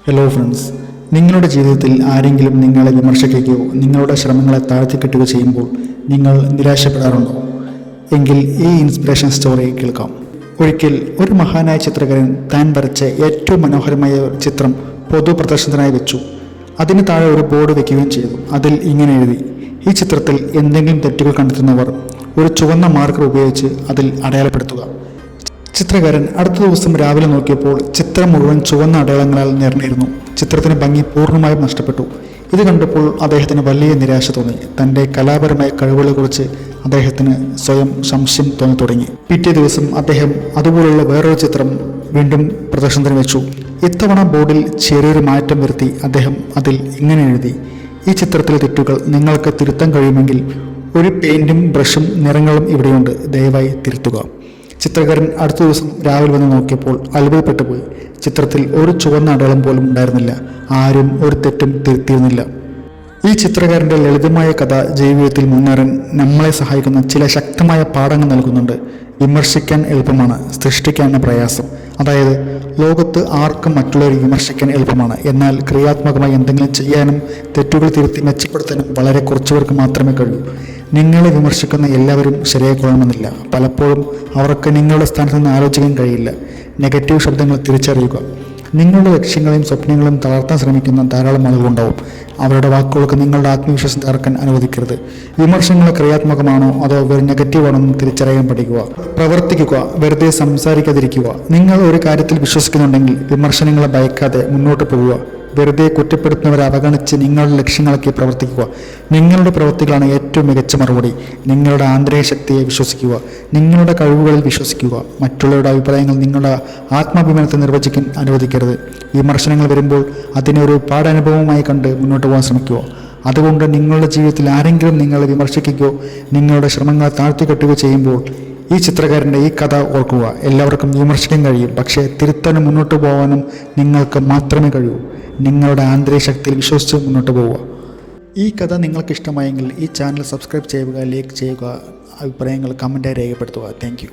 Hello friends, നിങ്ങളുടെ ജീവിതത്തിൽ ആരെങ്കിലും നിങ്ങളെ വിമർശിക്കുകയോ നിങ്ങളുടെ ശ്രമങ്ങളെ താഴ്ത്തിക്കെട്ടുകയോ ചെയ്യുമ്പോൾ നിങ്ങൾ നിരാശപ്പെടാറുണ്ടോ? എങ്കിൽ ഈ ഇൻസ്പിറേഷൻ സ്റ്റോറി കേൾക്കാം. ഒരിക്കൽ ഒരു മഹാനായ ചിത്രകാരൻ താൻ വരച്ച ഏറ്റവും മനോഹരമായ ചിത്രം പൊതുപ്രദർശനത്തിനായി വെച്ചു. അതിന് താഴെ ഒരു ബോർഡ് വയ്ക്കുകയും ചെയ്തു. അതിൽ ഇങ്ങനെ എഴുതി: ഈ ചിത്രത്തിൽ എന്തെങ്കിലും തെറ്റുകൾ കണ്ടെത്തുന്നവർ ഒരു ചുവന്ന മാർക്കർ ഉപയോഗിച്ച് അതിൽ അടയാളപ്പെടുത്തുക. ചിത്രകാരൻ അടുത്ത ദിവസം രാവിലെ നോക്കിയപ്പോൾ ചിത്രം മുഴുവൻ ചുവന്ന അടയാളങ്ങളാൽ നിറഞ്ഞിരുന്നു. ചിത്രത്തിന് ഭംഗി പൂർണ്ണമായും നഷ്ടപ്പെട്ടു. ഇത് കണ്ടപ്പോൾ അദ്ദേഹത്തിന് വലിയ നിരാശ തോന്നി. തൻ്റെ കലാപരമായ കഴിവുകളെക്കുറിച്ച് അദ്ദേഹത്തിന് സ്വയം സംശയം തോന്നി തുടങ്ങി. പിറ്റേ ദിവസം അദ്ദേഹം അതുപോലുള്ള വേറൊരു ചിത്രം വീണ്ടും പ്രദർശനത്തിന് വെച്ചു. ഇത്തവണ ബോർഡിൽ ചെറിയൊരു മാറ്റം വരുത്തി അദ്ദേഹം അതിൽ ഇങ്ങനെ എഴുതി: ഈ ചിത്രത്തിലെ തെറ്റുകൾ നിങ്ങൾക്ക് തിരുത്താൻ കഴിയുമെങ്കിൽ ഒരു പെയിൻറ്റും ബ്രഷും നിറങ്ങളും ഇവിടെയുണ്ട്, ദയവായി തിരുത്തുക. ചിത്രകാരൻ അടുത്ത ദിവസം രാവിലെ വന്ന് നോക്കിയപ്പോൾ അത്ഭുതപ്പെട്ടു പോയി. ചിത്രത്തിൽ ഒരു ചുവന്ന അടയാളം പോലും ഉണ്ടായിരുന്നില്ല. ആരും ഒരു തെറ്റും തിരുത്തിയിരുന്നില്ല. ഈ ചിത്രകാരൻ്റെ ലളിതമായ കഥ ജീവിതത്തിൽ മുന്നേറാൻ നമ്മളെ സഹായിക്കുന്ന ചില ശക്തമായ പാഠങ്ങൾ നൽകുന്നുണ്ട്. വിമർശിക്കാൻ എളുപ്പമാണ്, സൃഷ്ടിക്കാൻ പ്രയാസം. അതായത്, ലോകത്ത് ആർക്കും മറ്റുള്ളവരെ വിമർശിക്കാൻ എളുപ്പമാണ്. എന്നാൽ ക്രിയാത്മകമായി എന്തെങ്കിലും ചെയ്യാനും തെറ്റുകൾ തിരുത്തി മെച്ചപ്പെടുത്താനും വളരെ കുറച്ചുപേർക്ക് മാത്രമേ കഴിയൂ. നിങ്ങളെ വിമർശിക്കുന്ന എല്ലാവരും ശരിയായിക്കൊള്ളണമെന്നില്ല. പലപ്പോഴും അവർക്ക് നിങ്ങളുടെ സ്ഥാനത്ത് നിന്ന് ആലോചിക്കാൻ കഴിയില്ല. നെഗറ്റീവ് ശബ്ദങ്ങൾ തിരിച്ചറിയുക. നിങ്ങളുടെ ലക്ഷ്യങ്ങളെയും സ്വപ്നങ്ങളെയും തളർത്താൻ ശ്രമിക്കുന്ന ധാരാളം ആളുകളുണ്ടാവും. അവരുടെ വാക്കുകൾക്ക് നിങ്ങളുടെ ആത്മവിശ്വാസം തകർക്കാൻ അനുവദിക്കരുത്. വിമർശനങ്ങൾ ക്രിയാത്മകമാണോ അതോ വെറും നെഗറ്റീവാണോ എന്ന് തിരിച്ചറിയാൻ പഠിക്കുക. പ്രവർത്തിക്കുക, വെറുതെ സംസാരിക്കാതിരിക്കുക. നിങ്ങൾ ഒരു കാര്യത്തിൽ വിശ്വസിക്കുന്നുണ്ടെങ്കിൽ വിമർശനങ്ങളെ ഭയക്കാതെ മുന്നോട്ട് പോവുക. വെറുതെ കുറ്റപ്പെടുത്തുന്നവരെ അവഗണിച്ച് നിങ്ങളുടെ ലക്ഷ്യങ്ങളൊക്കെ പ്രവർത്തിക്കുക. നിങ്ങളുടെ പ്രവൃത്തികളാണ് ഏറ്റവും മികച്ച മറുപടി. നിങ്ങളുടെ ആന്തരിക ശക്തിയെ വിശ്വസിക്കുക. നിങ്ങളുടെ കഴിവുകളിൽ വിശ്വസിക്കുക. മറ്റുള്ളവരുടെ അഭിപ്രായങ്ങൾ നിങ്ങളുടെ ആത്മാഭിമാനത്തെ നിർവചിക്കാൻ അനുവദിക്കരുത്. വിമർശനങ്ങൾ വരുമ്പോൾ അതിനെ ഒരു പാഠാനുഭവമായി കണ്ട് മുന്നോട്ട് പോകാൻ ശ്രമിക്കുക. അതുകൊണ്ട് നിങ്ങളുടെ ജീവിതത്തിൽ ആരെങ്കിലും നിങ്ങളെ വിമർശിക്കുകയോ നിങ്ങളുടെ ശ്രമങ്ങളെ താഴ്ത്തിക്കെട്ടുകയോ ചെയ്യുമ്പോൾ ഈ ചിത്രകാരൻ്റെ ഈ കഥ ഓർക്കുക. എല്ലാവർക്കും വിമർശിക്കാൻ കഴിയും, പക്ഷേ തിരുത്താനും മുന്നോട്ട് പോകാനും നിങ്ങൾക്ക് മാത്രമേ കഴിയൂ. നിങ്ങളുടെ ആന്തരിക ശക്തിയിൽ വിശ്വസിച്ച് മുന്നോട്ട് പോവുക. ഈ കഥ നിങ്ങൾക്ക് ഇഷ്ടമായെങ്കിൽ ഈ ചാനൽ സബ്സ്ക്രൈബ് ചെയ്യുക, ലൈക്ക് ചെയ്യുക, അഭിപ്രായങ്ങൾ കമൻറ്റായി രേഖപ്പെടുത്തുക. Thank you.